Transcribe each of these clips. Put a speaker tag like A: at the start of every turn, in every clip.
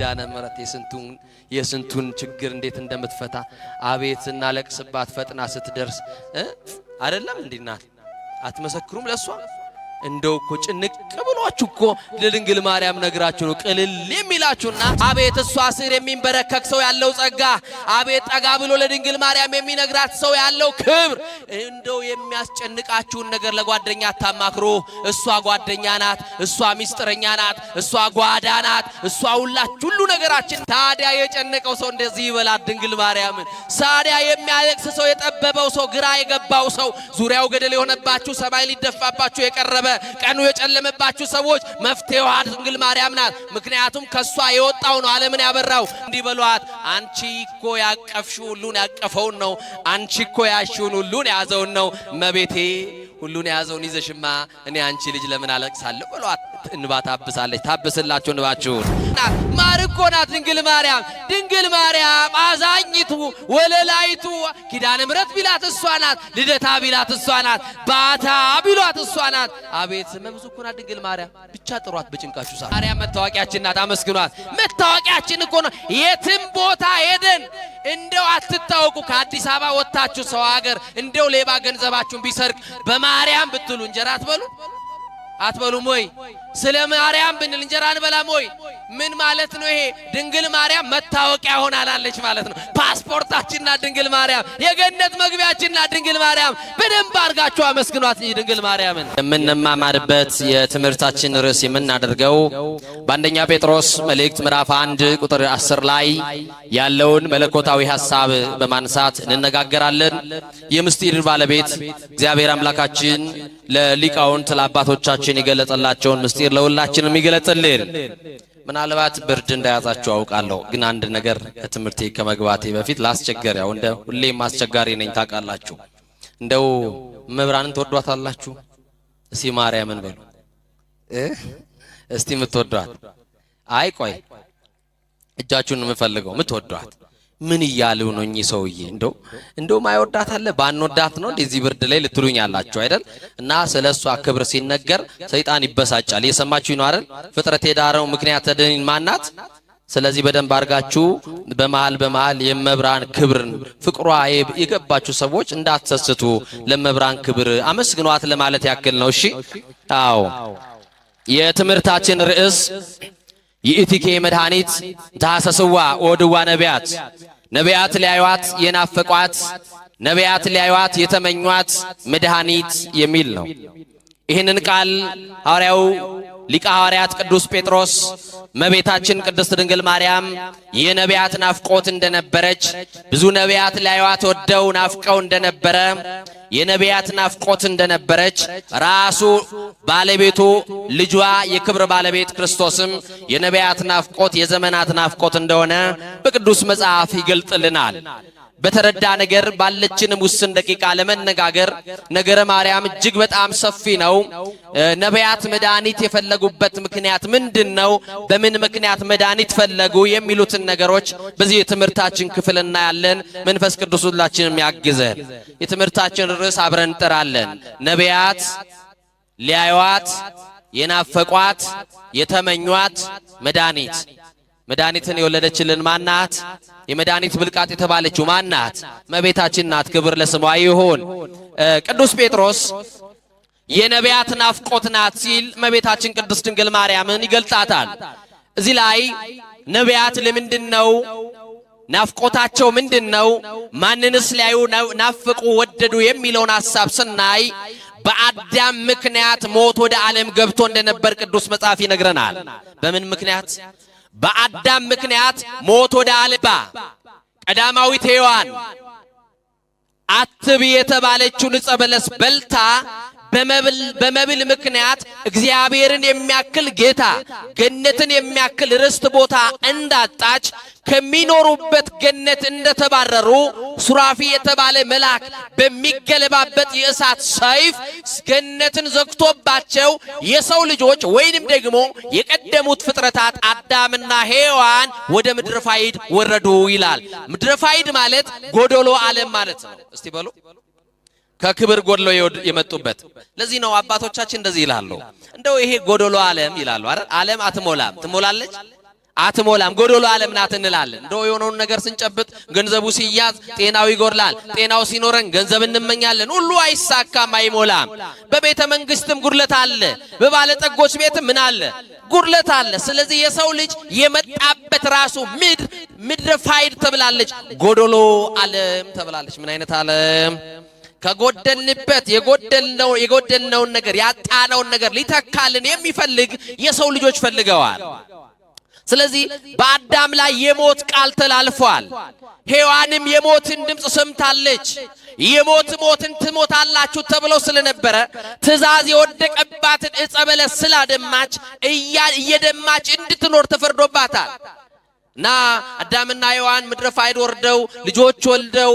A: ኪዳነ ምሕረት የስንቱን ችግር እንዴት እንደምትፈታ አቤት እናለቅስባት ፈጥና ስትደርስ አይደለም እንዲናት አትመሰክሩም ለሷ እንደው እኮ ጭንቅ ብሏችሁ እኮ ለድንግል ማርያም ነግራችሁ ነው ቅልል የሚላችሁና አቤት እሷ ስር የሚንበረከክ ሰው ያለው ጸጋ አቤት ጠጋ ብሎ ለድንግል ማርያም የሚነግራት ሰው ያለው ክብር እንደው የሚያስጨንቃችሁን ነገር ለጓደኛ አታማክሩ እሷ ጓደኛ ናት እሷ ሚስጥረኛ ናት እሷ ጓዳ ናት እሷ ሁሉ ነገራችን ታዲያ የጨነቀው ሰው እንደዚህ ይበላት ድንግል ማርያምን ሳዲያ የሚያለቅስ ሰው የጠበበው ሰው ግራ የገባው ሰው ዙሪያው ገደል የሆነባችሁ ሰማይ ሊደፋባችሁ የቀረበ ቀኑ የጨለመባችሁ ሰዎች መፍትሄዋ ድንግል ማርያም ናት ምክንያቱም ከሷ የወጣው ነው ዓለምን ያበራው እንዲበሏት አንቺ እኮ ያቀፍሽው ሁሉን ያቀፈውን ነው አንቺ እኮ ያሽውን ሁሉን ያዘውን ነው መቤቴ ሁሉን ያዘውን ይዘሽማ እኔ አንቺ ልጅ ለምን አለቅሳለሁ ብሏት እንባ ታብሳለች ታብስላችሁ እንባችሁን ማርኮ ናት ድንግል ማርያም አዛኝቱ ወለላይቱ ኪዳነ ምሕረት ቢላት እሷ ናት ልደታ ቢላት እሷ ናት ባታ ቢሏት እሷ ናት አቤት መብዙ እኮ ናት ድንግል ማርያም ብቻ ጥሯት በጭንቃችሁ ሰዓት ማርያም መታወቂያችን ናት አመስግኗት መታወቂያችን እኮ ነው የትም ቦታ ሄደን እንደው አትታወቁ ከአዲስ አበባ ወጣችሁ ሰው ሀገር እንደው ሌባ ገንዘባችሁን ቢሰርቅ በማርያም ብትሉ እንጀራ አትበሉም ወይ ስለ ማርያም ብንል እንጀራ አንበላም ወይ ምን ማለት ነው ይሄ ድንግል ማርያም መታወቂያ ሆናላለች ማለት ነው ፓስፖርታችንና ድንግል ማርያም የገነት መግቢያችንና ድንግል ማርያም በደንብ አርጋችሁ አመስግኗት ድንግል ማርያምን የምንማማርበት የትምህርታችን ርዕስ የምናደርገው በአንደኛ ጴጥሮስ መልእክት ምዕራፍ 1 ቁጥር 10 ላይ ያለውን መለኮታዊ ሐሳብ በማንሳት እንነጋገራለን የምስጢር ባለቤት እግዚአብሔር አምላካችን ለሊቃውንት ለአባቶቻችን የገለጸላቸውን ምስጢር ለሁላችንም ይገለጽልን ምናልባት ብርድ እንዳያዛችሁ አውቃለሁ ግን አንድ ነገር ከትምህርቴ ከመግባቴ በፊት ላስቸገር ያው እንደ ሁሌም አስቸጋሪ ነኝ ታውቃላችሁ እንደው መብራንን ተወዷታላችሁ እስቲ ማርያምን በሉ እስቲ ምትወዷት አይ ቆይ እጃችሁን የምፈልገው ምትወዷት ምን ይያሉ ነው እኚህ ሰውዬ እንደው ማይወዳት አለ ባንወዳት ነው እንደዚህ ብርድ ላይ ልትሉኛላችሁ አይደል እና ስለሷ ክብር ሲነገር ሰይጣን ይበሳጫል የሰማችሁ ነው አይደል ፍጥረት የዳረው ምክንያት ተደን ማናት ስለዚህ በደንብ አርጋችሁ በመሃል የመብራን ክብርን ፍቅሯ የገባችሁ ሰዎች እንዳትሰስቱ ለመብራን ክብር አመስግኗት ለማለት ያክል ነው እሺ አዎ የትምህርታችን ርዕስ ይእቲኬ መድኃኒት ታሰስዋ ወድዋ ነቢያት ሊያዩዋት የናፈቋት ነቢያት ሊያዩዋት የተመኟት መድኃኒት የሚል ነው ይህንን ቃል ሐዋርያው ሊቀ ሐዋርያት ቅዱስ ጴጥሮስ መቤታችን ቅድስት ድንግል ማርያም የነቢያት ናፍቆት እንደነበረች ብዙ ነቢያት ሊያዩዋት ወደው ናፍቀው እንደነበረ የነቢያት ናፍቆት እንደነበረች ራሱ ባለቤቱ ልጇ የክብር ባለቤት ክርስቶስም የነቢያት ናፍቆት የዘመናት ናፍቆት እንደሆነ በቅዱስ መጽሐፍ ይገልጥልናል በተረዳ ነገር ባለችንም ውስን ደቂቃ ለመነጋገር ነገረ ማርያም እጅግ በጣም ሰፊ ነው ነቢያት መድኃኒት የፈለጉበት ምክንያት ምንድነው በምን ምክንያት መድኃኒት ፈለጉ የሚሉትን ነገሮች በዚህ የትምህርታችን ክፍል እናያለን መንፈስ ቅዱስ ሁላችንም ያግዘን የትምህርታችን ርዕስ አብረን እንጠራለን ነቢያት ሊያዩዋት የናፈቋት የተመኟት መድኃኒትን የወለደችልን ማናት የመድኃኒት ብልቃጥ የተባለችው ማናት መቤታችን ናት ክብር ለስሟ ይሁን ቅዱስ ጴጥሮስ የነቢያት ናፍቆት ናት ሲል መቤታችን ቅድስት ድንግል ማርያምን ይገልጣታል እዚህ ላይ ነቢያት ለምንድነው ናፍቆታቸው ምንድነው ማንንስ ሊያዩ ናፍቁ ወደዱ የሚለውን ሐሳብ ስናይ በአዳም ምክንያት ሞት ወደ ዓለም ገብቶ እንደነበር ቅዱስ መጽሐፍ ይነግረናል በምን ምክንያት በአዳም ምክንያት ሞት ወደ ዓለም ቀዳማዊት ሔዋን አትብ የተባለችውን ዕፀ በለስ በልታ በመብል ምክንያት እግዚአብሔርን የሚያክል ጌታ ገነትን የሚያክል ርስት ቦታ እንዳጣች ከሚኖሩበት ገነት እንደተባረሩ ሱራፊ የተባለ መልአክ በሚገለባበት የእሳት ሰይፍ ገነትን ዘግቶባቸው የሰው ልጆች ወይንም ደግሞ የቀደሙት ፍጥረታት አዳምና ሔዋን ወደ ምድረ ፋይድ ወረዱ ይላል ምድረ ፋይድ ማለት ጎዶሎ ዓለም ማለት ነው እስቲ በሉ ከክብር ጎድሎ የመጡበት ለዚህ ነው አባቶቻችን እንደዚህ ይላሉ እንደው ይሄ ጎዶሎ ዓለም ይላሉ አይደል ዓለም አትሞላም ትሞላለች አትሞላም ጎዶሎ ዓለም ናት እንላለን። እንደው የሆነውን ነገር ስንጨብጥ ገንዘቡ ሲያዝ ጤናው ይጎድላል፣ ጤናው ሲኖረን ገንዘብ እንመኛለን። ሁሉ አይሳካም፣ አይሞላም። በቤተ መንግስትም ጉድለት አለ፣ በባለጠጎች ቤትም ምን አለ? ጉድለት አለ። ስለዚህ የሰው ልጅ የመጣበት ራሱ ምድረ ፋይድ ተብላለች፣ ጎዶሎ ዓለም ተብላለች። ምን አይነት ዓለም? ከጎደልንበት የጎደልነውን ነገር ያጣነውን ነገር ሊተካልን የሚፈልግ የሰው ልጆች ፈልገዋል። ስለዚህ በአዳም ላይ የሞት ቃል ተላልፏል። ሔዋንም የሞትን ድምጽ ሰምታለች። ሞትን ትሞታላችሁ ተብሎ ስለነበረ ትእዛዝ የወደቀባትን ዕፀ በለስ ስላደማች እየደማች እንድትኖር ተፈርዶባታል። እና አዳምና ሔዋን ምድረ ፋይድ ወርደው ልጆች ወልደው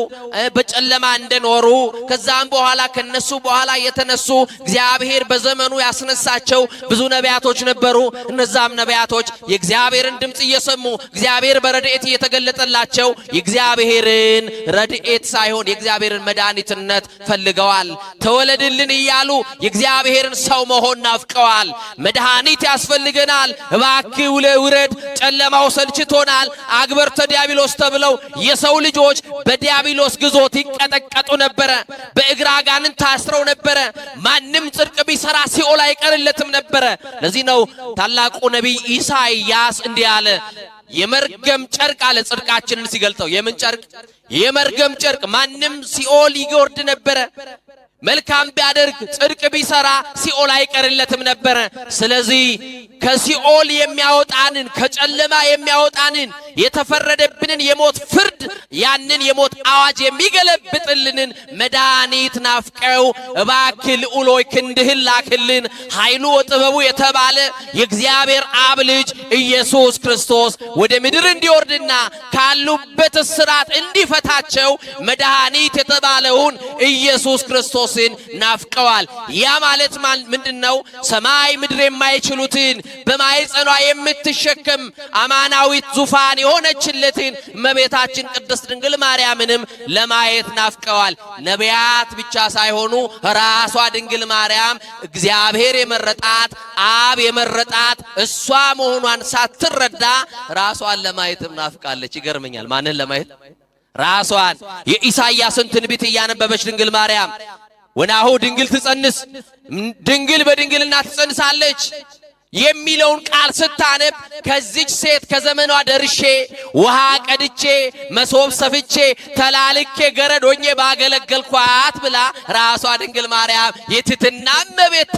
A: በጨለማ እንደኖሩ ከዛም በኋላ ከነሱ በኋላ የተነሱ እግዚአብሔር በዘመኑ ያስነሳቸው ብዙ ነቢያቶች ነበሩ። እነዛም ነቢያቶች የእግዚአብሔርን ድምጽ እየሰሙ እግዚአብሔር በረድኤት እየተገለጠላቸው የእግዚአብሔርን ረድኤት ሳይሆን የእግዚአብሔርን መድኃኒትነት ፈልገዋል። ተወለድልን እያሉ የእግዚአብሔርን ሰው መሆን ናፍቀዋል። መድኃኒት ያስፈልገናል፣ እባክህ ውረድ፣ ጨለማው ሰልችቶ አግበርተ ዲያብሎስ ተብለው የሰው ልጆች በዲያብሎስ ግዞት ይቀጠቀጡ ነበር። በእግር አጋንንት ታስረው ነበር። ማንም ጽድቅ ቢሰራ ሲኦል አይቀርለትም ነበር። ለዚህ ነው ታላቁ ነቢይ ኢሳይያስ እንዲህ አለ፣ የመርገም ጨርቅ አለ ጽድቃችንን ሲገልጠው። የምን ጨርቅ? የመርገም ጨርቅ። ማንም ሲኦል ይወርድ ነበር። መልካም ቢያደርግ ጽድቅ ቢሰራ ሲኦል አይቀርለትም ነበር። ስለዚህ ከሲኦል የሚያወጣንን ከጨለማ የሚያወጣንን የተፈረደብንን የሞት ፍርድ ያንን የሞት አዋጅ የሚገለብጥልንን መድኃኒት ናፍቀው እባክህ ልዑል ሆይ ክንድህን ላክልን ኃይሉ ወጥበቡ የተባለ የእግዚአብሔር አብ ልጅ ኢየሱስ ክርስቶስ ወደ ምድር እንዲወርድና ካሉበት እስራት እንዲፈታቸው መድኃኒት የተባለውን ኢየሱስ ክርስቶስን ናፍቀዋል። ያ ማለት ምንድነው? ሰማይ ምድር የማይችሉትን በማይጸኗ የምትሸከም አማናዊት ዙፋን የሆነችለትን እመቤታችን ቅድስት ድንግል ማርያምንም ለማየት ናፍቀዋል። ነቢያት ብቻ ሳይሆኑ ራሷ ድንግል ማርያም እግዚአብሔር የመረጣት አብ የመረጣት እሷ መሆኗን ሳትረዳ ራሷን ለማየትም ናፍቃለች። ይገርመኛል። ማንን ለማየት? ራሷን። የኢሳይያስን ትንቢት እያነበበች ድንግል ማርያም ወናሁ ድንግል ትጸንስ፣ ድንግል በድንግልና ትጸንሳለች የሚለውን ቃል ስታነብ ከዚች ሴት ከዘመኗ ደርሼ ውሃ ቀድቼ መሶብ ሰፍቼ ተላልኬ ገረድ ሆኜ ባገለገልኳት ብላ ራሷ ድንግል ማርያም የትሕትና እመቤት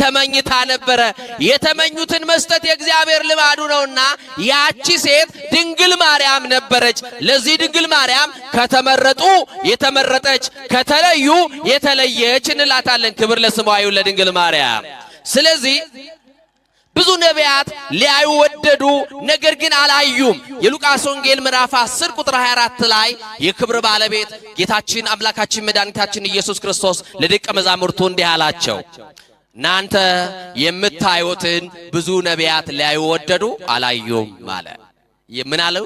A: ተመኝታ ነበረ። የተመኙትን መስጠት የእግዚአብሔር ልማዱ ነውና ያቺ ሴት ድንግል ማርያም ነበረች። ለዚህ ድንግል ማርያም ከተመረጡ የተመረጠች ከተለዩ የተለየች እንላታለን። ክብር ለስሟ ይሁን ለድንግል ማርያም። ስለዚህ ብዙ ነቢያት ሊያዩ ወደዱ፣ ነገር ግን አላዩም። የሉቃስ ወንጌል ምዕራፍ 10 ቁጥር 24 ላይ የክብር ባለቤት ጌታችን አምላካችን መድኃኒታችን ኢየሱስ ክርስቶስ ለደቀ መዛሙርቱ እንዲህ አላቸው፣ እናንተ የምታዩትን ብዙ ነቢያት ሊያዩ ወደዱ፣ አላዩም አለ። ምን አለው?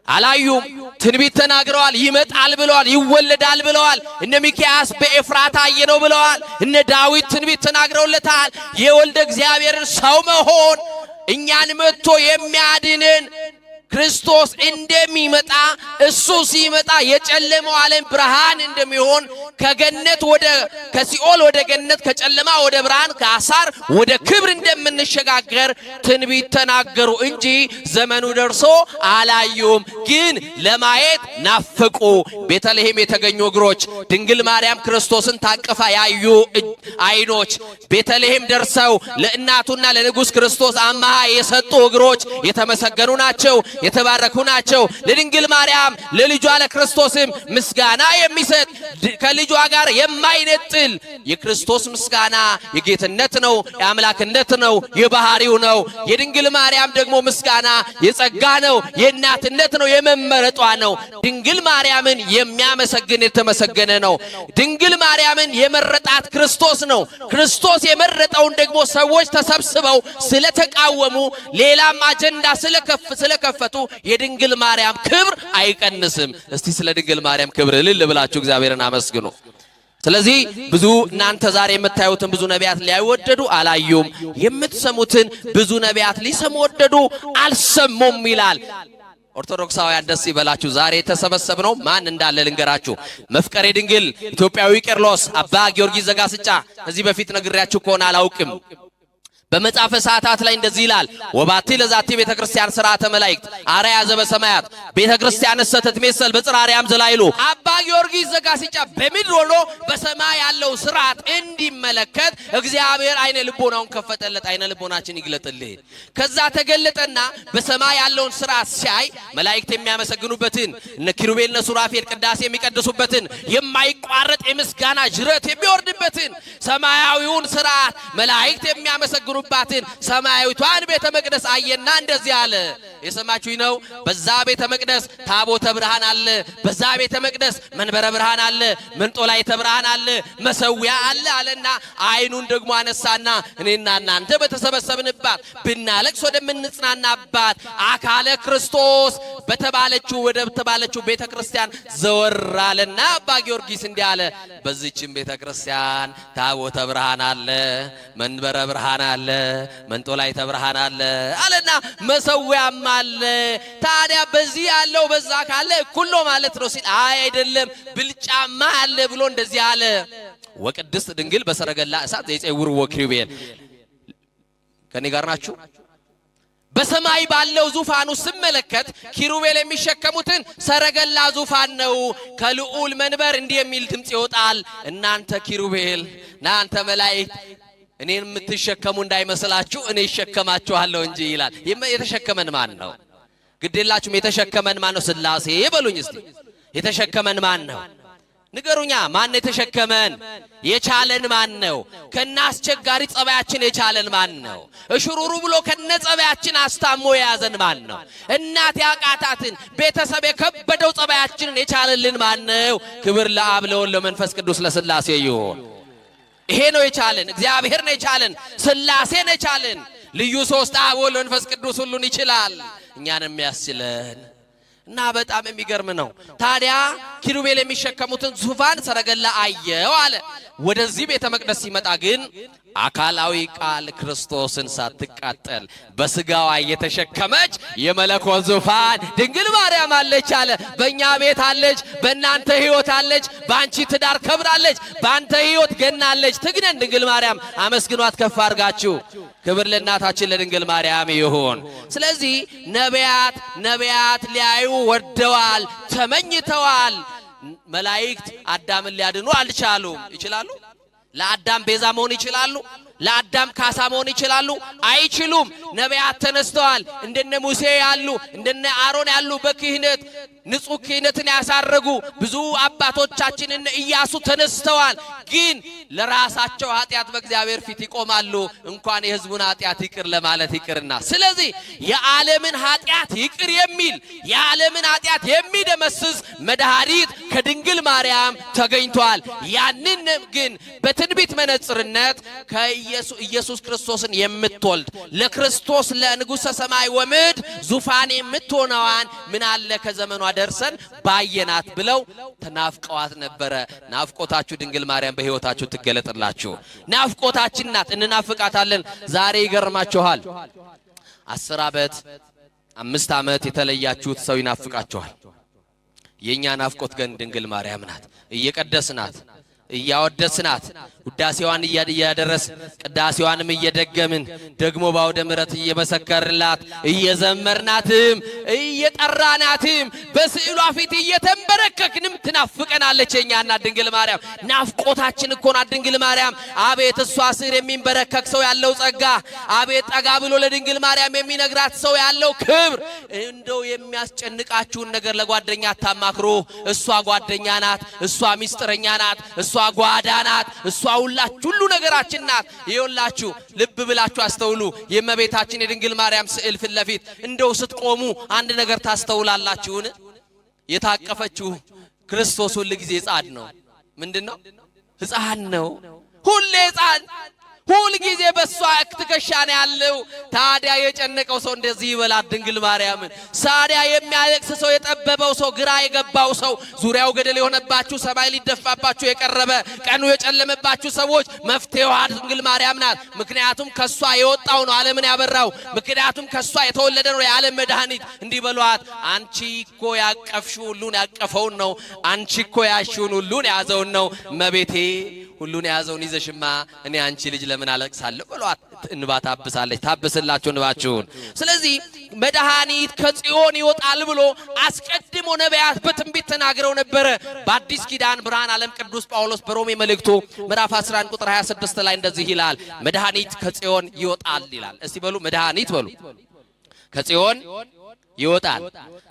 A: አላዩም። ትንቢት ተናግረዋል። ይመጣል ብለዋል፣ ይወለዳል ብለዋል። እነ ሚክያስ በኤፍራታ አየነው ብለዋል። እነ ዳዊት ትንቢት ተናግረውለታል። የወልደ እግዚአብሔርን ሰው መሆን እኛን መጥቶ የሚያድንን ክርስቶስ እንደሚመጣ እሱ ሲመጣ የጨለማው ዓለም ብርሃን እንደሚሆን ከሲኦል ወደ ገነት ከጨለማ ወደ ብርሃን ከአሳር ወደ ክብር እንደምንሸጋገር ትንቢት ተናገሩ እንጂ ዘመኑ ደርሶ አላዩም። ግን ለማየት ናፈቁ። ቤተልሔም የተገኙ እግሮች፣ ድንግል ማርያም ክርስቶስን ታቅፋ ያዩ አይኖች፣ ቤተልሔም ደርሰው ለእናቱና ለንጉሥ ክርስቶስ አማሃ የሰጡ እግሮች የተመሰገኑ ናቸው፣ የተባረኩ ናቸው። ለድንግል ማርያም ለልጇ ለክርስቶስም ምስጋና የሚሰጥ ከልጇ ጋር የማይነጥል የክርስቶስ ምስጋና የጌትነት ነው፣ የአምላክነት ነው፣ የባህሪው ነው። የድንግል ማርያም ደግሞ ምስጋና የጸጋ ነው፣ የእናትነት ነው፣ የመመረጧ ነው። ድንግል ማርያምን የሚያመሰግን የተመሰገነ ነው። ድንግል ማርያምን የመረጣት ክርስቶስ ነው። ክርስቶስ የመረጠውን ደግሞ ሰዎች ተሰብስበው ስለተቃወሙ ሌላም አጀንዳ ስለከፈቱ የድንግል ማርያም ክብር አይቀንስም። እስቲ ስለ ድንግል ማርያም ክብር እልል ብላችሁ እግዚአብሔርን አመስግኑ። ስለዚህ ብዙ እናንተ ዛሬ የምታዩትን ብዙ ነቢያት ሊያወደዱ አላዩም የምትሰሙትን ብዙ ነቢያት ሊሰሙ ወደዱ አልሰሙም ይላል ኦርቶዶክሳውያን ደስ ይበላችሁ ዛሬ የተሰበሰብነው ማን እንዳለ ልንገራችሁ መፍቀሬ ድንግል ኢትዮጵያዊ ቄርሎስ አባ ጊዮርጊስ ዘጋስጫ ከዚህ በፊት ነግሬያችሁ ከሆነ አላውቅም በመጽሐፈ ሰዓታት ላይ እንደዚህ ይላል ወባቲ ለዛቲ ቤተክርስቲያን ሥርዓተ መላእክት አርያ ዘበሰማያት ቤተክርስቲያን ሰተት መሰል በጽራሪያም ዘላይሉ አባ ጊዮርጊስ ዘጋስጫ በምድር ሆኖ በሰማይ ያለው ሥርዓት እንዲመለከት እግዚአብሔር አይነ ልቦናውን ከፈተለት አይነ ልቦናችን ይግለጥልን ከዛ ተገለጠና በሰማይ ያለውን ሥርዓት ሲያይ መላእክት የሚያመሰግኑበትን እነ ኪሩቤል ሱራፌል ቅዳሴ የሚቀድሱበትን የማይቋረጥ የምስጋና ጅረት የሚወርድበትን ሰማያዊውን ሥርዓት መላእክት የሚያመሰግኑ ባትን ሰማያዊቷን ቤተ መቅደስ አየና እንደዚህ አለ የሰማችሁኝ ነው በዛ ቤተ መቅደስ ታቦተ ብርሃን አለ በዛ ቤተ መቅደስ መንበረ ብርሃን አለ መንጦላዕተ ብርሃን አለ መሰዊያ አለ አለና አይኑን ደግሞ አነሳና እኔና እናንተ በተሰበሰብንባት ብናለቅስ ወደምንጽናናባት አካለ ክርስቶስ በተባለችው ቤተ ክርስቲያን ዘወራለና አባ ጊዮርጊስ እንዲህ አለ በዚህችም ቤተ ክርስቲያን ታቦተ ብርሃን አለ መንበረ ብርሃን አለ መንጦላዕተ ብርሃን አለ አለና መሰዊያም አለ ታዲያ በዚህ ያለው በዛ ካለ እኩል ነው ማለት ነው ሲል አይደለም ብልጫማ አለ ብሎ እንደዚህ አለ ወቅድስት ድንግል በሰረገላ እሳት ዘይጸውር ወክሪቤል ከኔ ጋር ናችሁ በሰማይ ባለው ዙፋኑ ስመለከት ኪሩቤል የሚሸከሙትን ሰረገላ ዙፋን ነው ከልዑል መንበር እንዲህ የሚል ድምጽ ይወጣል እናንተ ኪሩቤል እናንተ መላእክት እኔን የምትሸከሙ እንዳይመስላችሁ እኔ እሸከማችኋለሁ እንጂ ይላል የተሸከመን ማን ነው ግዴላችሁም የተሸከመን ማን ነው ሥላሴ ይበሉኝ እስቲ የተሸከመን ማን ነው ንገሩኛ ማን የተሸከመን የቻለን ማን ነው ከናስቸጋሪ ጸባያችን የቻለን ማን ነው እሽሩሩ ብሎ ከነጸባያችን አስታሞ የያዘን ማን ነው እናት ያቃታትን ቤተሰብ የከበደው ጸባያችንን የቻለልን ማን ነው ክብር ለአብ ለወልድ ለመንፈስ ቅዱስ ለሥላሴ ይሁን ይሄ ነው የቻለን እግዚአብሔር ነው የቻለን ሥላሴ ነው የቻለን ልዩ ሶስት አብ ወልድ መንፈስ ቅዱስ ሁሉን ይችላል እኛንም ያስችለን እና በጣም የሚገርም ነው ታዲያ ኪሩቤል የሚሸከሙትን ዙፋን ሰረገላ አየው አለ ወደዚህ ቤተ መቅደስ ሲመጣ ግን አካላዊ ቃል ክርስቶስን ሳትቃጠል በስጋዋ የተሸከመች የመለኮት ዙፋን ድንግል ማርያም አለች አለ በእኛ ቤት አለች በእናንተ ሕይወት አለች በአንቺ ትዳር ከብራለች በአንተ ሕይወት ገናለች ትግነን ድንግል ማርያም አመስግኗት ከፍ አድርጋችሁ ክብር ለእናታችን ለድንግል ማርያም ይሁን ስለዚህ ነቢያት ሊያዩ ወደዋል ተመኝተዋል መላእክት አዳምን ሊያድኑ አልቻሉም ይችላሉ ለአዳም ቤዛ መሆን ይችላሉ ለአዳም ካሳ መሆን ይችላሉ አይችሉም ነቢያት ተነስተዋል እንደነ ሙሴ ያሉ እንደነ አሮን ያሉ በክህነት ንጹህ ክህነትን ያሳረጉ ብዙ አባቶቻችን እነ ኢያሱ ተነስተዋል ግን ለራሳቸው ኃጢአት በእግዚአብሔር ፊት ይቆማሉ እንኳን የሕዝቡን ኃጢአት ይቅር ለማለት ይቅርና ስለዚህ የዓለምን ኃጢአት ይቅር የሚል የዓለምን ኃጢአት የሚደመስስ መድኃኒት ከድንግል ማርያም ተገኝቷል ያንን ግን በትንቢት መነጽርነት ኢየሱስ ክርስቶስን የምትወልድ ለክርስቶስ ለንጉሠ ሰማይ ወምድር ዙፋን የምትሆነዋን ምን አለ ከዘመኗ ደርሰን ባየናት ብለው ተናፍቀዋት ነበረ ናፍቆታችሁ ድንግል ማርያም በሕይወታችሁ ትገለጥላችሁ ናፍቆታችን ናት እንናፍቃታለን ዛሬ ይገርማችኋል 10 ዓመት 5 ዓመት የተለያችሁት ሰው ይናፍቃችኋል የኛ ናፍቆት ግን ድንግል ማርያም ናት እየቀደስናት እያወደስናት ውዳሴዋን እያደረስ ቅዳሴዋንም እየደገምን ደግሞ ባውደ ምሕረት እየመሰከርላት እየዘመርናትም እየጠራናትም በስዕሏ ፊት እየተንበረከክንም ትናፍቀናለች የኛና ድንግል ማርያም ናፍቆታችን እኮ ናት ድንግል ማርያም አቤት እሷ ስር የሚንበረከክ ሰው ያለው ጸጋ አቤት ጠጋ ብሎ ለድንግል ማርያም የሚነግራት ሰው ያለው ክብር እንደው የሚያስጨንቃችሁን ነገር ለጓደኛ አታማክሩ እሷ ጓደኛ ናት እሷ ሚስጥረኛ ናት እሷ ጓዳ ናት እሷ ሁሉ ነገራችን ናት ይኸውላችሁ ልብ ብላችሁ አስተውሉ የእመቤታችን የድንግል ማርያም ስዕል ፊት ለፊት እንደው ስትቆሙ አንድ ነገር ታስተውላላችሁን የታቀፈችው ክርስቶስ ሁሉ ጊዜ ሕፃን ነው ምንድነው ሕፃን ነው ሁሌ ሕፃን ሁል ጊዜ በሷ ትከሻ ነው ያለው። ታዲያ የጨነቀው ሰው እንደዚህ ይበላት ድንግል ማርያምን። ታዲያ የሚያለቅስ ሰው፣ የጠበበው ሰው፣ ግራ የገባው ሰው፣ ዙሪያው ገደል የሆነባችሁ፣ ሰማይ ሊደፋባችሁ የቀረበ ቀኑ የጨለመባችሁ ሰዎች መፍትሄዋ ድንግል ማርያም ናት። ምክንያቱም ከሷ የወጣው ነው ዓለምን ያበራው። ምክንያቱም ከሷ የተወለደ ነው የዓለም መድኃኒት። እንዲህ በሏት፣ አንቺ እኮ ያቀፍሽው ሁሉን ያቀፈውን ነው። አንቺ እኮ ያሽውን ሁሉን ያዘውን ነው። እመቤቴ ሁሉን ያዘውን ይዘሽማ እኔ አንቺ ልጅ ለምን አለቅሳለሁ በሏት። እንባ ታብሳለች። ታብስላችሁ እንባችሁን። ስለዚህ መድኃኒት ከጽዮን ይወጣል ብሎ አስቀድሞ ነቢያት በትንቢት ተናግረው ነበረ። በአዲስ ኪዳን ብርሃን ዓለም ቅዱስ ጳውሎስ በሮሜ መልእክቱ ምዕራፍ 11 ቁጥር 26 ላይ እንደዚህ ይላል፣ መድኃኒት ከጽዮን ይወጣል ይላል። እስቲ በሉ መድኃኒት በሉ ከጽዮን ይወጣል።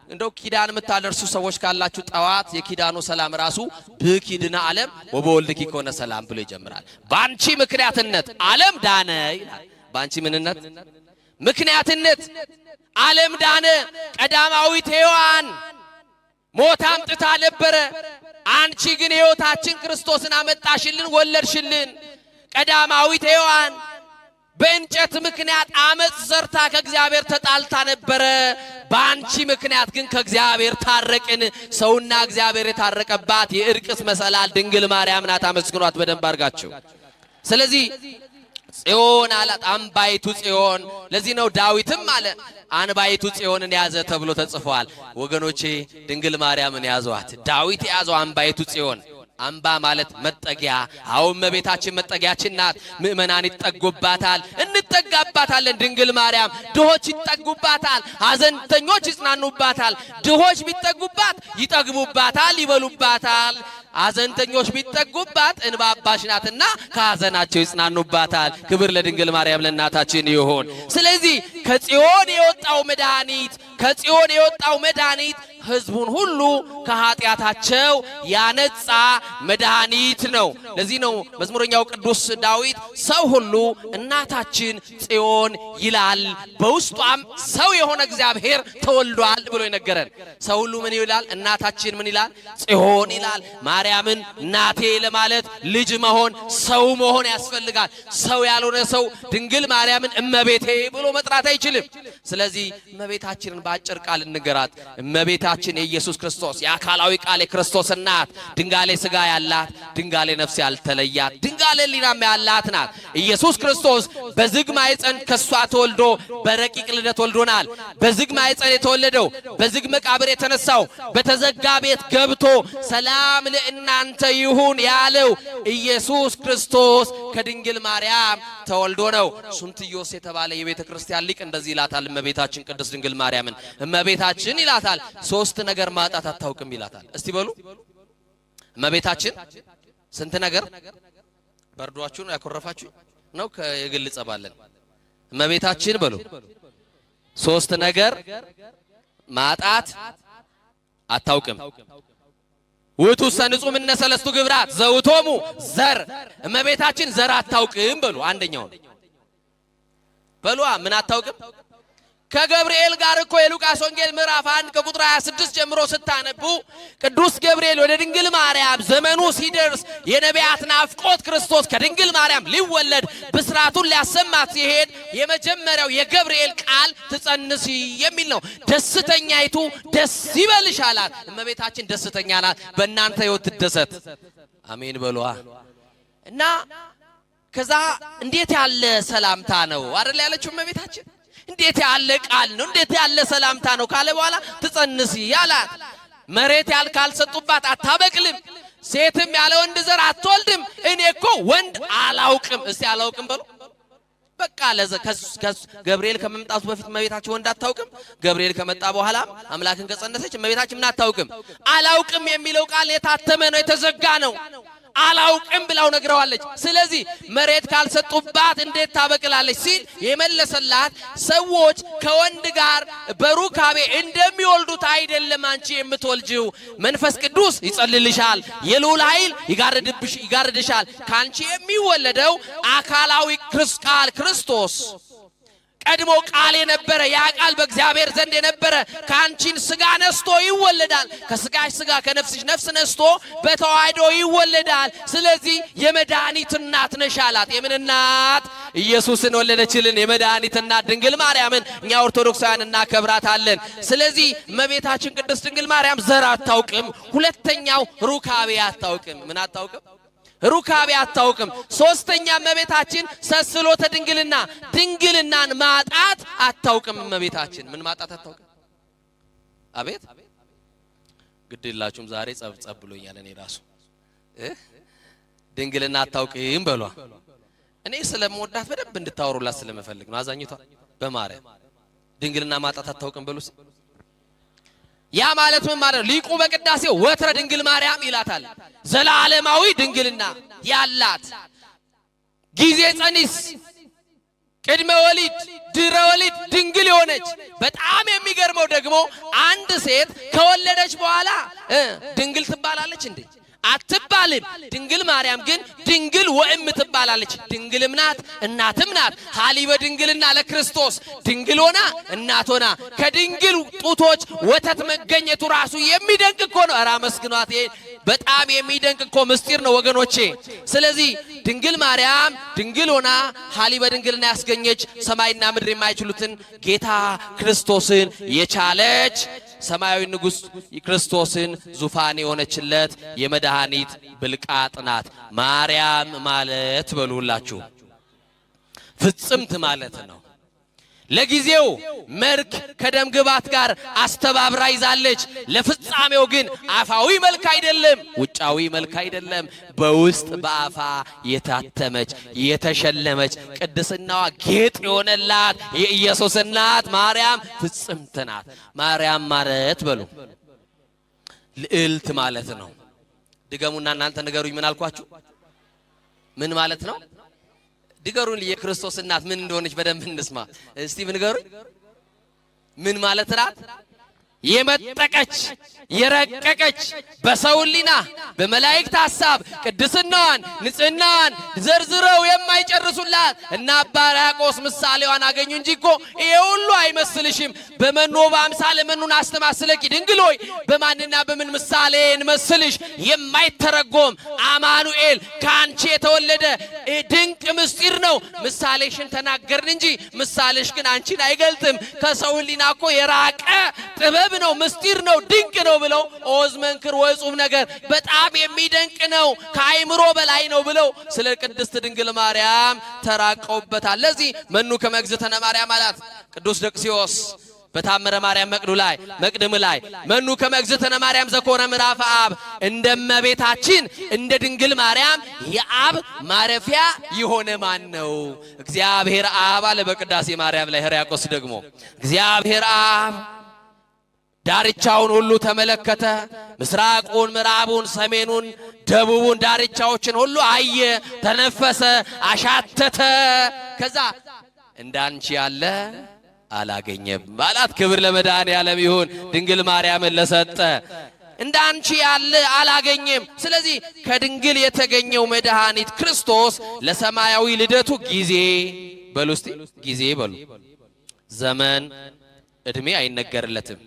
A: እንደው ኪዳን የምታደርሱ ሰዎች ካላችሁ ጠዋት የኪዳኑ ሰላም ራሱ በኪድና ዓለም ወበወልድኪ ኮነ ሰላም ብሎ ይጀምራል። ባንቺ ምክንያትነት ዓለም ዳነ ይላል። ባንቺ ምንነት ምክንያትነት ዓለም ዳነ። ቀዳማዊት ሔዋን ሞት አምጥታ ነበረ። አንቺ ግን ሕይወታችን ክርስቶስን አመጣሽልን፣ ወለድሽልን። ቀዳማዊት ሔዋን በእንጨት ምክንያት አመጽ ዘርታ ከእግዚአብሔር ተጣልታ ነበረ። በአንቺ ምክንያት ግን ከእግዚአብሔር ታረቅን። ሰውና እግዚአብሔር የታረቀባት የእርቅስ መሰላል ድንግል ማርያም ናት። አመስግኗት በደንብ አድርጋችሁ። ስለዚህ ጽዮን አላት፣ አምባይቱ ጽዮን። ለዚህ ነው ዳዊትም አለ አንባይቱ ጽዮንን ያዘ ተብሎ ተጽፏል። ወገኖቼ ድንግል ማርያምን ያዟት። ዳዊት ያዘው አንባይቱ ጽዮን። አምባ ማለት መጠጊያ። አሁን እመቤታችን መጠጊያችን ናት። ምእመናን ይጠጉባታል፣ እንጠጋባታለን። ድንግል ማርያም ድሆች ይጠጉባታል፣ ሐዘንተኞች ይጽናኑባታል። ድሆች ቢጠጉባት ይጠግቡባታል፣ ይበሉባታል። ሐዘንተኞች ቢጠጉባት እንባ አባሽ ናትና ከሐዘናቸው ይጽናኑባታል። ክብር ለድንግል ማርያም ለእናታችን ይሁን። ስለዚህ ከጽዮን የወጣው መድኃኒት ከጽዮን የወጣው መድኃኒት ሕዝቡን ሁሉ ከኃጢአታቸው ያነጻ መድኃኒት ነው። ለዚህ ነው መዝሙረኛው ቅዱስ ዳዊት ሰው ሁሉ እናታችን ጽዮን ይላል፣ በውስጧም ሰው የሆነ እግዚአብሔር ተወልዷል ብሎ ይነገረን። ሰው ሁሉ ምን ይላል? እናታችን ምን ይላል? ጽዮን ይላል። ማርያምን እናቴ ለማለት ልጅ መሆን ሰው መሆን ያስፈልጋል። ሰው ያልሆነ ሰው ድንግል ማርያምን እመቤቴ ብሎ መጥራት አይችልም። ስለዚህ እመቤታችንን በአጭር ቃል እንገራት። እመቤታችን የኢየሱስ ክርስቶስ የአካላዊ ቃል የክርስቶስ እናት፣ ድንጋሌ ሥጋ ያላት፣ ድንጋሌ ነፍስ ያልተለያት፣ ድንጋሌ ሕሊናም ያላት ናት። ኢየሱስ ክርስቶስ በዝግ ማኅፀን ከሷ ተወልዶ በረቂቅ ልደት ወልዶናል። በዝግ ማኅፀን የተወለደው፣ በዝግ መቃብር የተነሳው፣ በተዘጋ ቤት ገብቶ ሰላም ለእናንተ ይሁን ያለው ኢየሱስ ክርስቶስ ከድንግል ማርያም ተወልዶ ነው። ሱንትዮስ የተባለ የቤተ ክርስቲያን ሊቅ እንደዚህ ይላታል እመቤታችን ቅድስት ድንግል ማርያምን። እመቤታችን ይላታል ሶስት ነገር ማጣት አታውቅም ይላታል። እስቲ በሉ እመቤታችን ስንት ነገር? በርዷችሁ ነው ያኮረፋችሁ ነው ከየግል ጸባለን። እመቤታችን በሉ ሶስት ነገር ማጣት አታውቅም። ውእቱ ሰንጹም እነ ሰለስቱ ግብራት ዘውቶሙ ዘር። እመቤታችን ዘር አታውቅም በሉ። አንደኛው በሉ ምን አታውቅም? ከገብርኤል ጋር እኮ የሉቃስ ወንጌል ምዕራፍ 1 ከቁጥር 26 ጀምሮ ስታነቡ ቅዱስ ገብርኤል ወደ ድንግል ማርያም ዘመኑ ሲደርስ የነቢያት ናፍቆት ክርስቶስ ከድንግል ማርያም ሊወለድ ብስራቱን ሊያሰማት ሲሄድ የመጀመሪያው የገብርኤል ቃል ትጸንሲ የሚል ነው። ደስተኛይቱ ደስ ይበልሽ አላት። እመቤታችን ደስተኛ ናት። በእናንተ ሕይወት ትደሰት። አሜን በሏ። እና ከዛ እንዴት ያለ ሰላምታ ነው አይደል ያለችው እመቤታችን። እንዴት ያለ ቃል ነው፣ እንዴት ያለ ሰላምታ ነው ካለ በኋላ ትጸንሲ ያላት። መሬት ካልሰጡባት አታበቅልም፣ ሴትም ያለ ወንድ ዘር አትወልድም። እኔ እኮ ወንድ አላውቅም። እስቲ አላውቅም በሉ። በቃ ገብርኤል ከመምጣቱ በፊት እመቤታችን ወንድ አታውቅም። ገብርኤል ከመጣ በኋላ አምላክን ከጸነሰች እመቤታችን ምን አታውቅም? አላውቅም የሚለው ቃል የታተመ ነው፣ የተዘጋ ነው። አላውቅም ብላው ነግረዋለች። ስለዚህ መሬት ካልሰጡባት እንዴት ታበቅላለች ሲል የመለሰላት ሰዎች ከወንድ ጋር በሩካቤ እንደሚወልዱት አይደለም አንቺ የምትወልጂው። መንፈስ ቅዱስ ይጸልልሻል፣ የልዑል ኃይል ይጋርድሻል። ካንቺ የሚወለደው አካላዊ ቃል ክርስቶስ ቀድሞ ቃል የነበረ ያ ቃል በእግዚአብሔር ዘንድ የነበረ ካንቺን ስጋ ነስቶ ይወለዳል ከስጋሽ ስጋ ከነፍስሽ ነፍስ ነስቶ በተዋህዶ ይወለዳል ስለዚህ የመድኃኒት እናት ነሽ አላት የምን እናት ኢየሱስን ወለደችልን የመድኃኒት እናት ድንግል ማርያምን እኛ ኦርቶዶክሳውያን እናከብራታለን ስለዚህ እመቤታችን ቅድስት ድንግል ማርያም ዘር አታውቅም ሁለተኛው ሩካቤ አታውቅም ምን አታውቅም ሩካቤ አታውቅም ሶስተኛ እመቤታችን ሰስሎተ ድንግልና ድንግልናን ማጣት አታውቅም እመቤታችን ምን ማጣት አታውቅም አቤት ግድላችሁም ዛሬ ጸብ ብሎኛል እኔ ራሱ ድንግልና አታውቅም በሏ እኔ ስለምወዳት በደንብ እንድታወሩላት ስለመፈልግ ነው አዛኝቷ በማርያም ድንግልና ማጣት አታውቅም በሉስ ያ ማለት ምን ማለት ነው ሊቁ በቅዳሴው ወትረ ድንግል ማርያም ይላታል ዘላለማዊ ድንግልና ያላት ጊዜ ጸኒስ ቅድመ ወሊድ ድረ ወሊድ ድንግል የሆነች በጣም የሚገርመው ደግሞ አንድ ሴት ከወለደች በኋላ ድንግል ትባላለች እንዴ አትባልም ድንግል ማርያም ግን ድንግል ወእም ትባላለች ድንግልም ናት እናትም ናት ሀሊበ ድንግልና ለክርስቶስ ድንግል ሆና እናት ሆና ከድንግል ጡቶች ወተት መገኘቱ ራሱ የሚደንቅ እኮ ነው ኧረ አመስግኗት በጣም የሚደንቅ እኮ ምስጢር ነው ወገኖቼ ስለዚህ ድንግል ማርያም ድንግል ሆና ሀሊበ ድንግልና ያስገኘች ሰማይና ምድር የማይችሉትን ጌታ ክርስቶስን የቻለች ሰማያዊ ንጉስ ክርስቶስን ዙፋን የሆነችለት የመድኃኒት ብልቃጥ ናት ማርያም ማለት በሉላችሁ ፍጽምት ማለት ነው ለጊዜው መልክ ከደም ግባት ጋር አስተባብራ ይዛለች ለፍጻሜው ግን አፋዊ መልክ አይደለም ውጫዊ መልክ አይደለም በውስጥ በአፋ የታተመች የተሸለመች ቅድስናዋ ጌጥ የሆነላት የኢየሱስ እናት ማርያም ፍጽምት ናት ማርያም ማለት በሉ ልዕልት ማለት ነው ድገሙና እናንተ ንገሩኝ ምን አልኳችሁ ምን ማለት ነው ድገሩን የክርስቶስ እናት ምን እንደሆነች በደንብ እንስማ እስቲ ንገሩኝ ምን ማለት ናት የመጠቀች የረቀቀች በሰውሊና በመላእክት ሐሳብ ቅድስናዋን ንጽህናዋን ዘርዝረው የማይጨርሱላት እና አባ ሕርያቆስ ምሳሌዋን አገኙ እንጂ እኮ ይሄ ሁሉ አይመስልሽም በመኖ በአምሳለ መኑን አስተማስለኪ ድንግል ሆይ በማንና በምን ምሳሌ እንመስልሽ የማይተረጎም አማኑኤል ካንቺ የተወለደ ድንቅ ምስጢር ነው ምሳሌሽን ተናገርን እንጂ ምሳሌሽ ግን አንቺን አይገልጥም ከሰውሊና እኮ የራቀ ጥበብ ነው ምስጢር ነው ድንቅ ነው ብለው ኦዝ መንክር ወጹም ነገር በጣም የሚደንቅ ነው ከአይምሮ በላይ ነው ብለው ስለ ቅድስት ድንግል ማርያም ተራቀውበታል ለዚህ መኑ ከመግዝእትነ ማርያም አላት ቅዱስ ደቅሲዮስ በታምረ ማርያም መቅድም ላይ መኑ ከመግዝእትነ ማርያም ዘኮነ ምዕራፍ አብ እንደመቤታችን እንደ ድንግል ማርያም የአብ ማረፊያ የሆነ ማን ነው እግዚአብሔር አብ አለ በቅዳሴ ማርያም ላይ ሕርያቆስ ደግሞ እግዚአብሔር አብ ዳርቻውን ሁሉ ተመለከተ ምስራቁን ምዕራቡን ሰሜኑን ደቡቡን ዳርቻዎችን ሁሉ አየ ተነፈሰ አሻተተ ከዛ እንዳንቺ ያለ አላገኘም ባላት ክብር ለመድኃኔዓለም ይሁን ድንግል ማርያምን ለሰጠ እንዳንቺ ያለ አላገኘም ስለዚህ ከድንግል የተገኘው መድኃኒት ክርስቶስ ለሰማያዊ ልደቱ ጊዜ በሉ እስቲ ጊዜ በሉ ዘመን እድሜ አይነገርለትም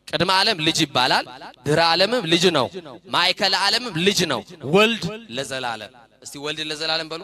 A: ቅድመ ዓለም ልጅ ይባላል ድህረ ዓለምም ልጅ ነው ማዕከለ ዓለምም ልጅ ነው ወልድ ለዘላለም እስቲ ወልድ ለዘላለም በሉ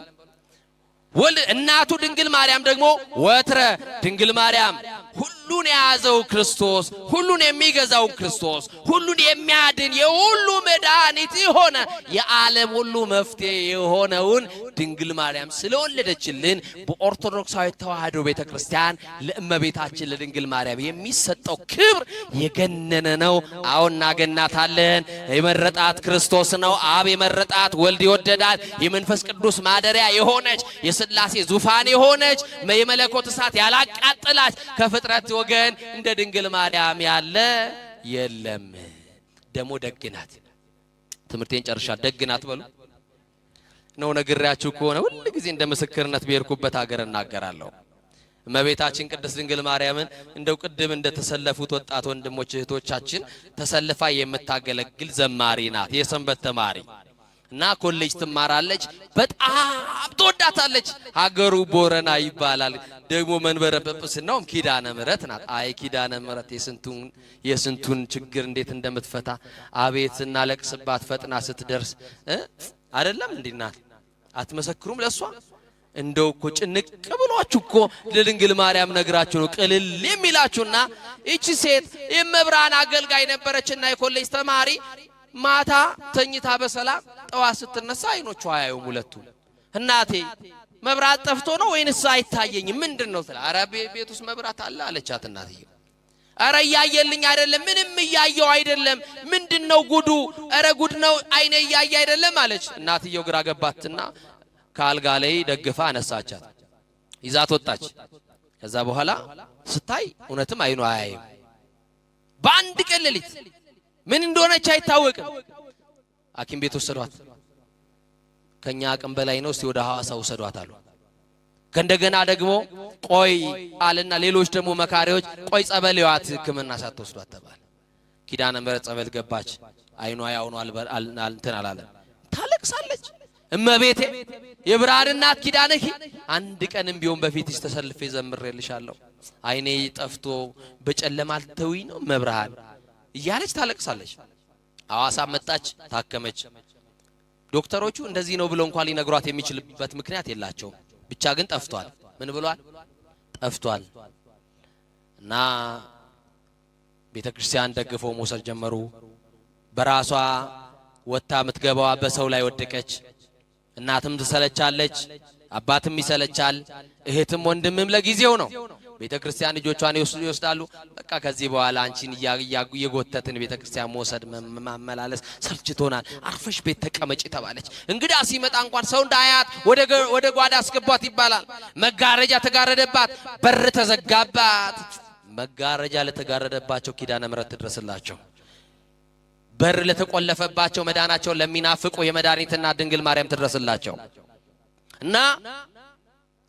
A: ወልድ እናቱ ድንግል ማርያም ደግሞ ወትረ ድንግል ማርያም ሁሉን የያዘው ክርስቶስ ሁሉን የሚገዛው ክርስቶስ ሁሉን የሚያድን የሁሉ መድኃኒት የሆነ የዓለም ሁሉ መፍትሄ የሆነውን ድንግል ማርያም ስለወለደችልን በኦርቶዶክሳዊ ተዋህዶ ቤተክርስቲያን ለእመቤታችን ለድንግል ማርያም የሚሰጠው ክብር የገነነ ነው አሁን እናገናታለን የመረጣት ክርስቶስ ነው አብ የመረጣት ወልድ ይወደዳት የመንፈስ ቅዱስ ማደሪያ የሆነች የሥላሴ ዙፋን የሆነች የመለኮት እሳት ያላቃጠላች ከፍጥረት ወገን እንደ ድንግል ማርያም ያለ የለም ደሞ ደግናት ትምርቴን ጨርሻ ደግናት በሉ ነው ነግራችሁ ከሆነ ሁሉ ጊዜ እንደ ምስክርነት በየርኩበት ሀገር እናገራለሁ እመቤታችን ቅድስት ድንግል ማርያምን እንደው ቅድም እንደተሰለፉት ወጣት ወንድሞች እህቶቻችን ተሰልፋ የምታገለግል ዘማሪ ናት የሰንበት ተማሪ እና ኮሌጅ ትማራለች። በጣም ተወዳታለች። ሀገሩ ቦረና ይባላል። ደግሞ መንበረ ጵጵስናው ኪዳነ ምሕረት ናት። አይ ኪዳነ ምሕረት የስንቱን ችግር እንዴት እንደምትፈታ አቤት እናለቅስባት ፈጥና ስትደርስ አይደለም እንዲናት አትመሰክሩም ለሷ እንደው እኮ ጭንቅ ብሏችሁ እኮ ለድንግል ማርያም ነግራችሁ ነው ቅልል የሚላችሁና እቺ ሴት የመብራን አገልጋይ ነበረችና የኮሌጅ ተማሪ ማታ ተኝታ በሰላም ጠዋት ስትነሳ አይኖቿ አያዩም ሁለቱ። እናቴ መብራት ጠፍቶ ነው ወይንስ አይታየኝም ምንድነው? ኧረ ቤት ውስጥ መብራት አለ አለቻት እናትየው። ኧረ ያየልኝ አይደለም ምንም ያየው አይደለም ምንድነው ጉዱ? ኧረ ጉድ ነው አይኔ ያየ አይደለም አለች። እናትየው ግራ ገባትና ካልጋ ላይ ደግፋ አነሳቻት ይዛት ወጣች። ከዛ በኋላ ስታይ እውነትም አይኗ አያይም። በአንድ ቀን ሌሊት ምን እንደሆነች አይታወቅም። ሐኪም ቤት ወሰዷት። ከኛ አቅም በላይ ነው እስቲ ወደ ሐዋሳ ወሰዷት አሉ። ከእንደገና ደግሞ ቆይ አለና ሌሎች ደግሞ መካሪዎች ቆይ ጸበል ይዋት ሕክምና ሳትወስዷት ተባለ። ኪዳነ ምሕረት ጸበል ገባች። አይኗ ያው ነው እንትን አላለም። ታለቅሳለች። እመቤቴ የብርሃን እናት ኪዳነኪ አንድ ቀንም ቢሆን በፊትሽ ተሰልፌ ዘምሬልሻለሁ አይኔ ጠፍቶ በጨለማ አልተውኝ ነው መብርሃን እያለች ታለቅሳለች። ሐዋሳ መጣች፣ ታከመች። ዶክተሮቹ እንደዚህ ነው ብሎ እንኳን ሊነግሯት የሚችልበት ምክንያት የላቸው። ብቻ ግን ጠፍቷል። ምን ብሏል? ጠፍቷል። እና ቤተክርስቲያን ደግፈው መውሰድ ጀመሩ። በራሷ ወጣ ምትገባዋ በሰው ላይ ወደቀች። እናትም ትሰለቻለች፣ አባትም ይሰለቻል፣ እህትም ወንድምም ለጊዜው ነው። ቤተክርስቲያን ልጆቿን ይወስዳሉ። በቃ ከዚህ በኋላ አንቺን የጎተትን ቤተክርስቲያን መውሰድ ማመላለስ ሰልችቶናል፣ አርፈሽ ቤት ተቀመጪ ተባለች። እንግዳ ሲመጣ እንኳን ሰው እንዳያት ወደ ጓዳ አስገቧት ይባላል። መጋረጃ ተጋረደባት፣ በር ተዘጋባት። መጋረጃ ለተጋረደባቸው ኪዳነ ምሕረት ትድረስላቸው። በር ለተቆለፈባቸው መዳናቸውን ለሚናፍቁ የመድኃኒትና ድንግል ማርያም ትድረስላቸው። እና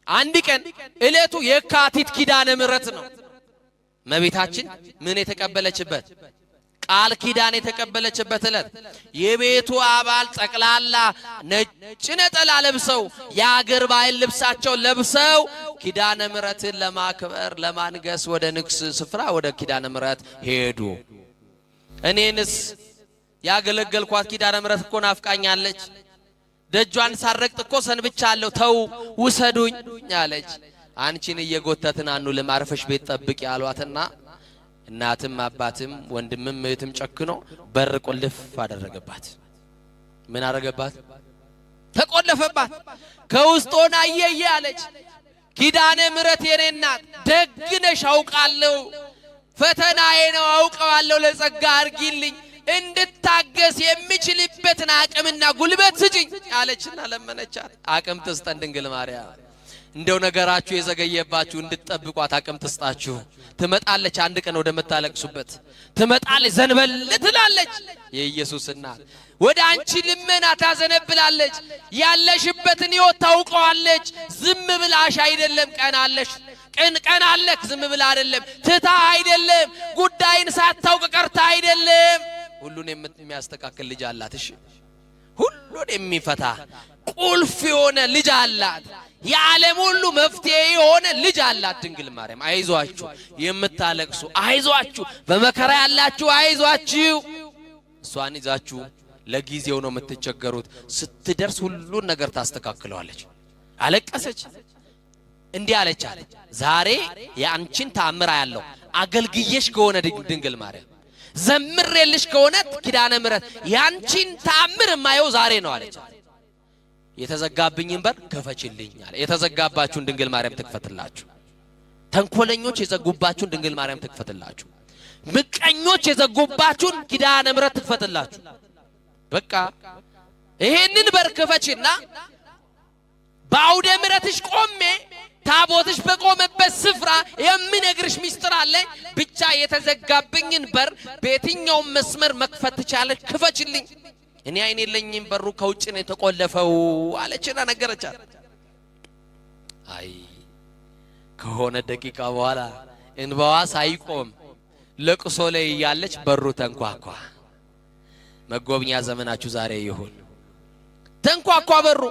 A: አንድ ቀን እለቱ የካቲት ኪዳነ ምሕረት ነው። እመቤታችን ምን የተቀበለችበት ቃል ኪዳን የተቀበለችበት እለት የቤቱ አባል ጠቅላላ ነጭ ነጠላ ለብሰው የአገር ባህል ልብሳቸው ለብሰው ኪዳነ ምሕረትን ለማክበር ለማንገስ ወደ ንግስ ስፍራ ወደ ኪዳነ ምሕረት ሄዱ። እኔንስ ያገለገልኳት ኪዳነ ምሕረት እኮ ናፍቃኛለች። ደጇን ሳረቅጥ እኮ ሰንብቻለሁ፣ ተው ውሰዱኝ አለች። አንቺን እየጎተትን አኑ ለማርፈሽ ቤት ጠብቂ ያሏትና እናትም አባትም ወንድምም እህትም ጨክኖ በር ቆልፍ አደረገባት። ምን አደረገባት? ተቆለፈባት። ከውስጥ ሆና አየየ አለች። ኪዳነ ምሕረት የኔ እናት ደግነሽ አውቃለሁ፣ ፈተናዬ ነው አውቀዋለሁ፣ ለጸጋ አርጊልኝ እንድታገስ የሚችልበትን አቅምና ጉልበት ስጪኝ አለችና ለመነቻት። አቅም ትስጠን ድንግል ማርያም። እንደው ነገራችሁ የዘገየባችሁ እንድትጠብቋት አቅም ትስጣችሁ። ትመጣለች፣ አንድ ቀን ወደ መታለቅሱበት ትመጣለች፣ ዘንበል ትላለች። የኢየሱስ እናት ወደ አንቺ ልመና ታዘነብላለች። ያለሽበትን ሕይወት ታውቀዋለች። ዝም ብላሽ አይደለም፣ ቀናለሽ ቀን አለክ ዝም ብላ አይደለም፣ ትታ አይደለም፣ ጉዳይን ሳታውቅ ቀርታ አይደለም። ሁሉን የሚያስተካክል ልጅ አላት። እሺ ሁሉን የሚፈታ ቁልፍ የሆነ ልጅ አላት። የዓለም ሁሉ መፍትሄ የሆነ ልጅ አላት ድንግል ማርያም። አይዟችሁ የምታለቅሱ አይዟችሁ፣ በመከራ ያላችሁ አይዟችሁ። እሷን ይዛችሁ ለጊዜው ነው የምትቸገሩት፣ ስትደርስ ሁሉን ነገር ታስተካክለዋለች። አለቀሰች። እንዲህ አለቻት፣ ዛሬ የአንቺን ተአምር ያለው አገልግየሽ ከሆነ ድንግል ማርያም ዘምሬልሽ ከሆነ ኪዳነ ምሕረት ያንቺን ተአምር ማየው ዛሬ ነው አለች። የተዘጋብኝን በር ከፈችልኝ አለ። የተዘጋባችሁን ድንግል ማርያም ትክፈትላችሁ። ተንኮለኞች የዘጉባችሁን ድንግል ማርያም ትክፈትላችሁ። ምቀኞች የዘጉባችሁን ኪዳነ ምሕረት ትክፈትላችሁ። በቃ ይሄንን በር ከፈችና በአውደ ምሕረትሽ ቆሜ ታቦትሽ በቆመበት ስፍራ የሚነግርሽ ሚስጥር አለ። ብቻ የተዘጋብኝን በር በየትኛው መስመር መክፈት ትቻለሽ፣ ክፈችልኝ። እኔ አይኔ የለኝም፣ በሩ ከውጭ ነው የተቆለፈው አለችና ነገረቻት። አይ ከሆነ ደቂቃ በኋላ እንባዋ ሳይቆም ለቅሶ ላይ ያለች በሩ ተንኳኳ። መጎብኛ ዘመናችሁ ዛሬ ይሁን። ተንኳኳ በሩ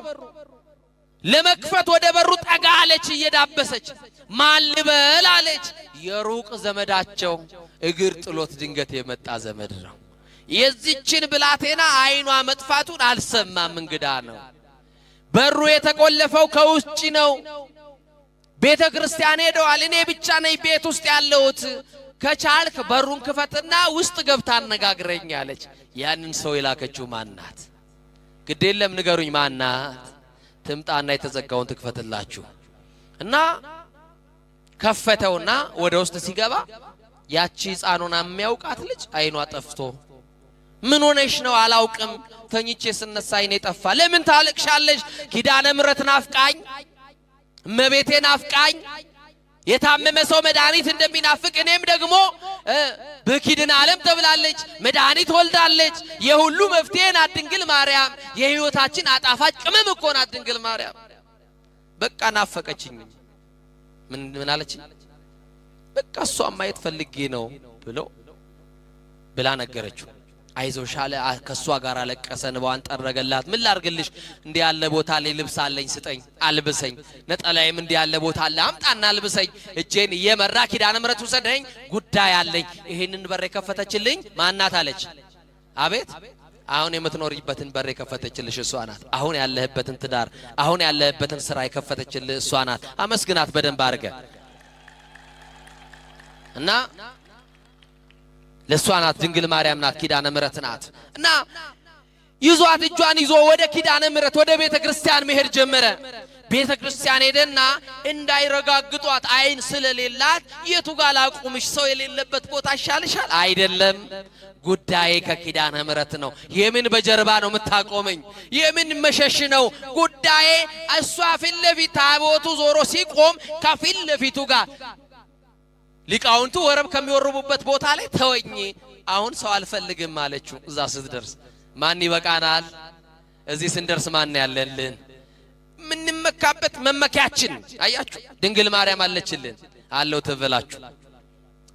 A: ለመክፈት ወደ በሩ ጠጋ አለች እየዳበሰች ማን ልበል አለች የሩቅ ዘመዳቸው እግር ጥሎት ድንገት የመጣ ዘመድ ነው የዚችን ብላቴና አይኗ መጥፋቱን አልሰማም እንግዳ ነው በሩ የተቆለፈው ከውጭ ነው ቤተ ክርስቲያን ሄደዋል እኔ ብቻ ነኝ ቤት ውስጥ ያለሁት ከቻልክ በሩን ክፈትና ውስጥ ገብታ አነጋግረኝ አለች ያንን ሰው የላከችው ማናት ግዴለም ንገሩኝ ማናት ትምጣና የተዘጋውን ትክፈትላችሁ እና ከፈተውና ወደ ውስጥ ሲገባ ያቺ ሕፃኑን የሚያውቃት ልጅ አይኗ ጠፍቶ ምን ሆነሽ ነው አላውቅም ተኝቼ ስነሳ አይኔ ጠፋ ለምን ታለቅሻለሽ ኪዳነ ምሕረት ናፍቃኝ መቤቴ ናፍቃኝ የታመመ ሰው መድኃኒት እንደሚናፍቅ እኔም ደግሞ በኪድን ዓለም ተብላለች መድኃኒት ወልዳለች የሁሉ መፍትሄ ናት ድንግል ማርያም የሕይወታችን አጣፋጭ ቅመም እኮ ናት ድንግል ማርያም በቃ ናፈቀችኝ ምን አለች በቃ እሷን ማየት ፈልጌ ነው ብላ ነገረችው አይዞሽ አለ ከሷ ጋር አለቀሰ እንባዋን ጠረገላት ምን ላርግልሽ እንዲህ ያለ ቦታ ላይ ልብስ አለኝ ስጠኝ አልብሰኝ ነጠላይም እንዲህ ያለ ቦታ አለ አምጣና አልብሰኝ እጄን እየመራ ኪዳነ ምሕረት ወሰደኝ ጉዳይ አለኝ ይሄንን በር የከፈተችልኝ ማናት አለች አቤት አሁን የምትኖርይበትን በር የከፈተችልሽ እሷ ናት አሁን ያለህበትን ትዳር አሁን ያለህበትን ስራ የከፈተችልህ እሷ ናት አመስግናት በደንብ አድርገ እና ለሷናት ድንግል ማርያም ናት ኪዳነ ምሕረት ናት እና ይዟት እጇን ይዞ ወደ ኪዳነ ምሕረት ወደ ቤተ ክርስቲያን መሄድ ጀመረ ቤተ ክርስቲያን ሄደና እንዳይረጋግጧት አይን ስለሌላት የቱ ጋር ላቁምሽ ሰው የሌለበት ቦታ ይሻልሻል አይደለም ጉዳይ ከኪዳነ ምሕረት ነው የምን በጀርባ ነው የምታቆመኝ የምን መሸሽ ነው ጉዳይ እሷ ፊት ለፊት ታቦቱ ዞሮ ሲቆም ከፊት ለፊቱ ጋር ሊቃውንቱ ወረብ ከሚወርቡበት ቦታ ላይ ተወኝ አሁን ሰው አልፈልግም ማለችው እዛ ስትደርስ ማን ይበቃናል እዚህ ስንደርስ ማን ያለልን ምን መካበት መመኪያችን አያችሁ ድንግል ማርያም አለችልን አለው ተበላችሁ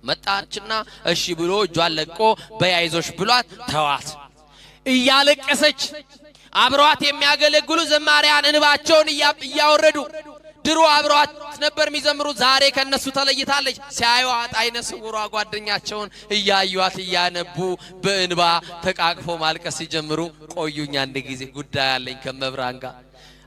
A: መጣችና እሺ ብሎ እጇን ለቆ በያይዞሽ ብሏት ተዋት እያለቀሰች አብሯት የሚያገለግሉ ዘማሪያን እንባቸውን እያወረዱ ድሮ አብሯት ነበር የሚዘምሩ ዛሬ ከነሱ ተለይታለች ሲያዩዋት አይነ ስውሯ ጓደኛቸውን እያዩዋት እያነቡ በእንባ ተቃቅፎ ማልቀስ ሲጀምሩ ቆዩኛ አንድ ጊዜ ጉዳይ አለኝ ከመብራን ጋር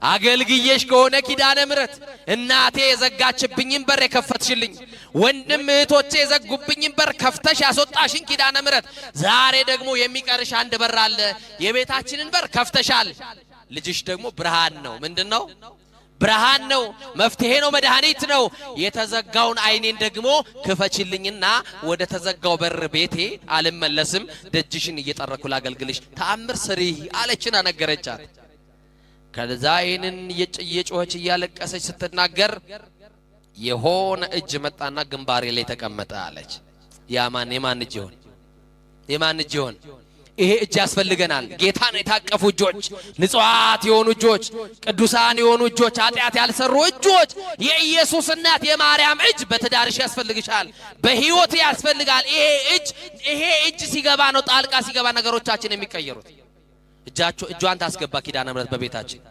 A: አገልግዬሽ ከሆነ ኪዳነ ምሕረት እናቴ የዘጋችብኝን በር የከፈትሽልኝ ወንድም እህቶቼ የዘጉብኝን በር ከፍተሽ ያስወጣሽን ኪዳነ ምሕረት ዛሬ ደግሞ የሚቀርሽ አንድ በር አለ የቤታችንን በር ከፍተሻል ልጅሽ ደግሞ ብርሃን ነው ምንድነው ብርሃን ነው መፍትሄ ነው መድኃኒት ነው የተዘጋውን አይኔን ደግሞ ክፈችልኝና ወደ ተዘጋው በር ቤቴ አልመለስም ደጅሽን እየጠረኩ ላገልግልሽ ተአምር ስሪ አለችና ነገረቻት ከዛ አይንን እየጮኸች እያለቀሰች ስትናገር የሆነ እጅ መጣና ግንባሬ ላይ ተቀመጠ አለች የማን እጅ ይሆን ይሄ እጅ ያስፈልገናል ጌታን የታቀፉ እጆች ንጹሃት የሆኑ እጆች ቅዱሳን የሆኑ እጆች ኃጢአት ያልሰሩ እጆች የኢየሱስ እናት የማርያም እጅ በትዳርሽ ያስፈልግሻል በህይወት ያስፈልጋል ይሄ እጅ ሲገባ ነው ጣልቃ ሲገባ ነገሮቻችን የሚቀየሩት እጇን ታስገባ ኪዳነ ምሕረት በቤታችን